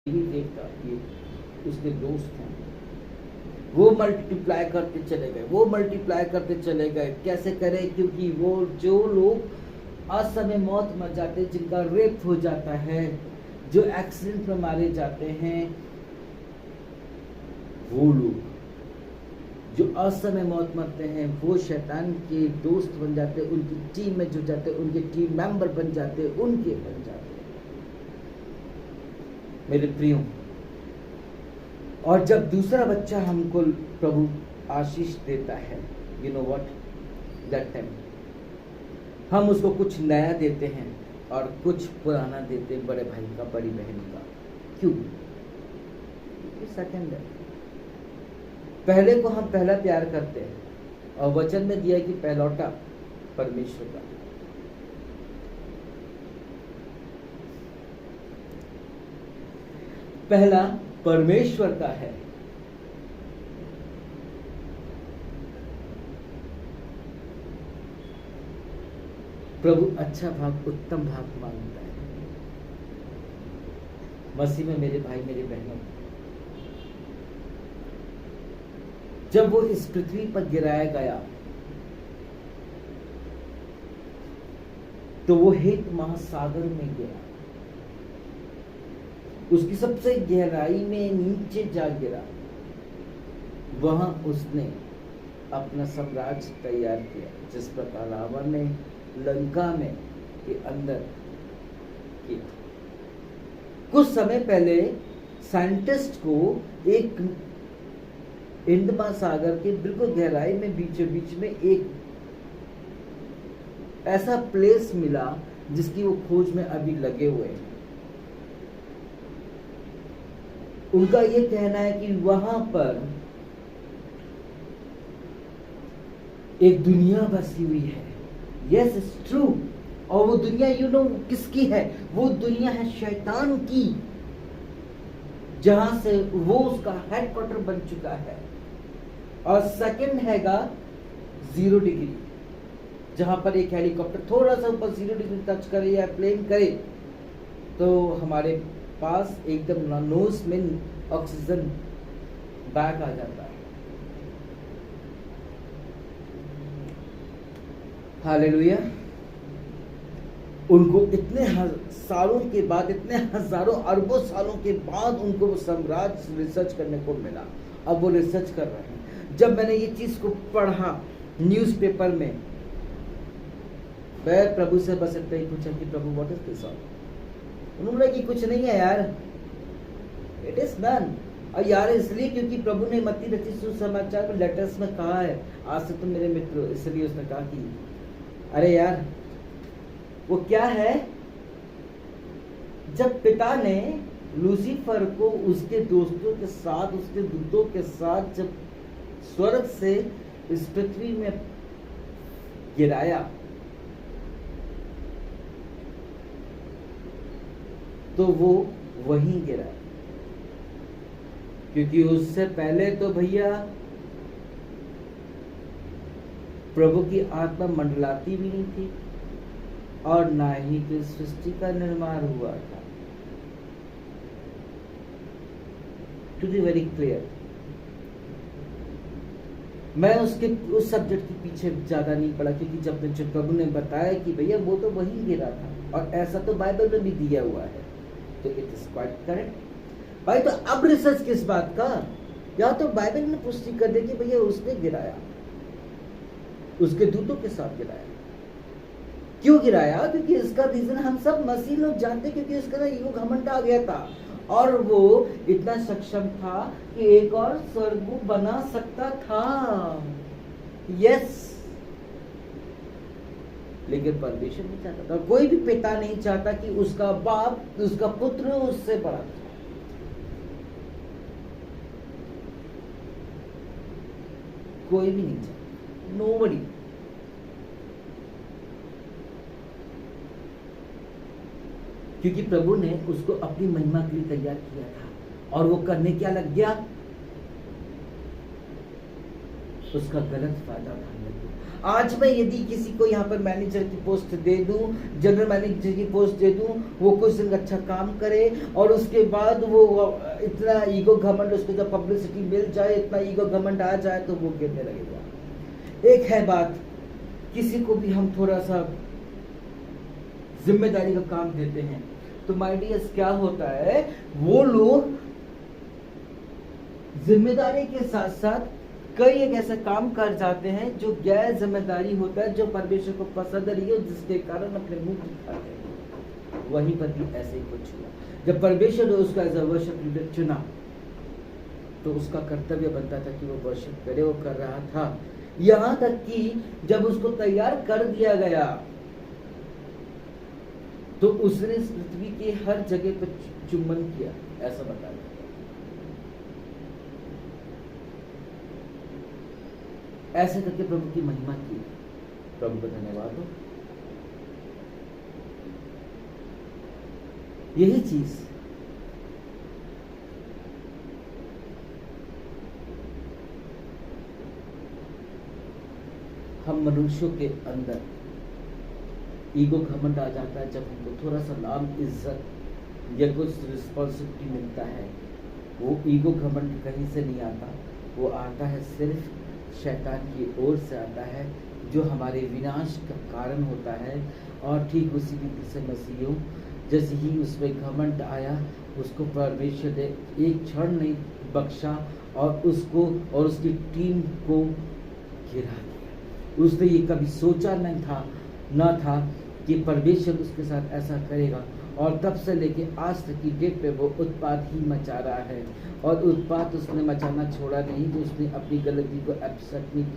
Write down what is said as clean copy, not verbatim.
ही देखता कि उसके दोस्त हैं, वो मल्टीप्लाई करते चले गए, वो मल्टीप्लाई करते चले गए। कैसे करें? क्योंकि वो जो लोग असमय मौत मर जाते हैं, जिनका रेप हो जाता है, जो एक्सीडेंट में मारे जाते हैं, वो लोग जो असमय मौत मरते हैं, वो शैतान के दोस्त बन जाते हैं, उनकी टीम में जुड़ जाते हैं, उनके टीम मेंबर बन जाते हैं, उनके बन जाते हैं। मेरे प्रियो, और जब दूसरा बच्चा हमको प्रभु आशीष देता है, you know what, that time हम उसको कुछ नया देते हैं और कुछ पुराना देते हैं, बड़े भाई का, बड़ी बहन का। क्यों? सेकंड है। पहले को हम पहला प्यार करते हैं, और वचन में दिया है कि पहलौटा परमेश्वर का। पहला परमेश्वर का है। प्रभु अच्छा भाग, उत्तम भाग मांगता है। मसीह में मेरे भाई, मेरी बहनों, जब वो इस पृथ्वी पर गिराया गया तो वो हित महासागर में गिरा, उसकी सबसे गहराई में नीचे जा गिरा। वहां उसने अपना साम्राज्य तैयार किया, जिस प्रकार रावण ने लंका में के अंदर किया। कुछ समय पहले साइंटिस्ट को एक हिंद महासागर के बिल्कुल गहराई में बीचों बीच में एक ऐसा प्लेस मिला जिसकी वो खोज में अभी लगे हुए हैं। उनका ये कहना है कि वहां पर एक दुनिया बसी हुई है। Yes, it's true. और वो दुनिया यू नो किसकी है? वो दुनिया है शैतान की, जहां से वो उसका हेडक्वार्टर बन चुका है। और सेकंड हैगा 0 डिग्री, जहां पर एक हेलीकॉप्टर थोड़ा सा ऊपर 0 डिग्री टच करे या प्लेन करे तो हमारे पास एकदम नोज में ऑक्सीजन बैग आ जाता है। हालेलुया। उनको इतने सालों के बाद, इतने हजारों अरबों सालों के बाद उनको वो साम्राज्य रिसर्च करने को मिला। अब वो रिसर्च कर रहे हैं। जब मैंने ये चीज को पढ़ा न्यूज़पेपर में, मैं प्रभु से बस इतना ही पूछा कि प्रभु व्हाट इज दिस ऑल? उन्होंने बोला कि कुछ नहीं है यार, इट इज नन। और यार इसलिए क्योंकि प्रभु ने मत्ती रचित सुसमाचार में लेटर्स में कहा है, आज से तुम मेरे मित्र, इसलिए उसने कहा कि अरे यार वो क्या है, जब पिता ने लूसीफर को उसके दोस्तों के साथ, उसके दूतों के साथ जब स्वर्ग से इस पृथ्वी में गिराया, तो वो वहीं गिरा, क्योंकि उससे पहले तो भैया प्रभु की आत्मा मंडलाती भी नहीं थी और ना ही तो सृष्टि का निर्माण हुआ था। टू बी वेरी क्लियर, मैं उस सब्जेक्ट के पीछे ज्यादा नहीं पड़ा, क्योंकि जब प्रभु ने बताया कि भैया वो तो वहीं गिरा था और ऐसा तो बाइबल में भी दिया हुआ है, तो इट इज क्वाइट करेक्ट। भाई तो अब रिसर्च किस बात का? या तो बाइबल ने पुष्टि कर दी कि भैया उसने गिराया, उसके दूतों के साथ गिराया। क्यों गिराया? क्योंकि इसका रीजन हम सब मसीह लोग जानते, क्योंकि उसका ना ईगो घमंड आ गया था और वो इतना सक्षम था कि एक और स्वर्ग बना सकता था। यस, लेकिन परमेश्वर नहीं चाहता था, कोई भी पिता नहीं चाहता कि उसका बाप, उसका पुत्र उससे बड़ा था। कोई भी नहीं चाहता, नोबडी। क्योंकि प्रभु ने उसको अपनी महिमा के लिए तैयार किया था और वो करने क्या लग गया? उसका गलत फायदा उठाने लगे। आज मैं यदि किसी को यहाँ पर मैनेजर की पोस्ट दे दूं, जनरल मैनेजर की पोस्ट दे दूं, वो कुछ दिन अच्छा काम करे और उसके बाद वो इतना ईगो घमंड, उसको जब पब्लिसिटी मिल जाए, इतना ईगो घमंड आ जाए तो वो गिरने लगेगा। एक है बात, किसी को भी हम थोड़ा सा जिम्मेदारी का काम देते हैं तो माय डियर्स क्या होता है, वो लोग जिम्मेदारी के साथ साथ कई एक ऐसा काम कर जाते हैं जो गैर जिम्मेदारी होता है, जो परमेश्वर को पसंद नहीं है, जिसके कारण अपने मुंह दिखाते हैं। वहीं पर भी ऐसे ही कुछ हुआ, जब परमेश्वर ने उसका एज अ वर्शिप लीडर चुना तो उसका कर्तव्य बनता था कि वो वर्शिप करे, वो कर रहा था। यहां तक कि जब उसको तैयार कर दिया गया तो उसने पृथ्वी के हर जगह पर चुम्बन किया, ऐसा बताया। ऐसे करके प्रभु की महिमा की। प्रभु का धन्यवाद हो। यही चीज हम मनुष्यों के अंदर ईगो घमंड आ जाता है, जब हमको थोड़ा सा नाम, इज्जत या कुछ रिस्पॉन्सिबिलिटी मिलता है। वो ईगो घमंड कहीं से नहीं आता, वो आता है सिर्फ शैतान की ओर से आता है, जो हमारे विनाश का कारण होता है। और ठीक उसी रीति से मसीहों, जैसे ही उसमें घमंड आया, उसको परमेश्वर ने एक क्षण नहीं बख्शा और उसको और उसकी टीम को गिरा दिया। उसने ये कभी सोचा नहीं था कि परमेश्वर उसके साथ ऐसा करेगा, और तब से लेके आज तक की डेट पे वो उत्पात ही मचा रहा है। और उत्पात उसने मचाना छोड़ा नहीं, जो उसने अपनी गलती को एक्सेप्ट नहीं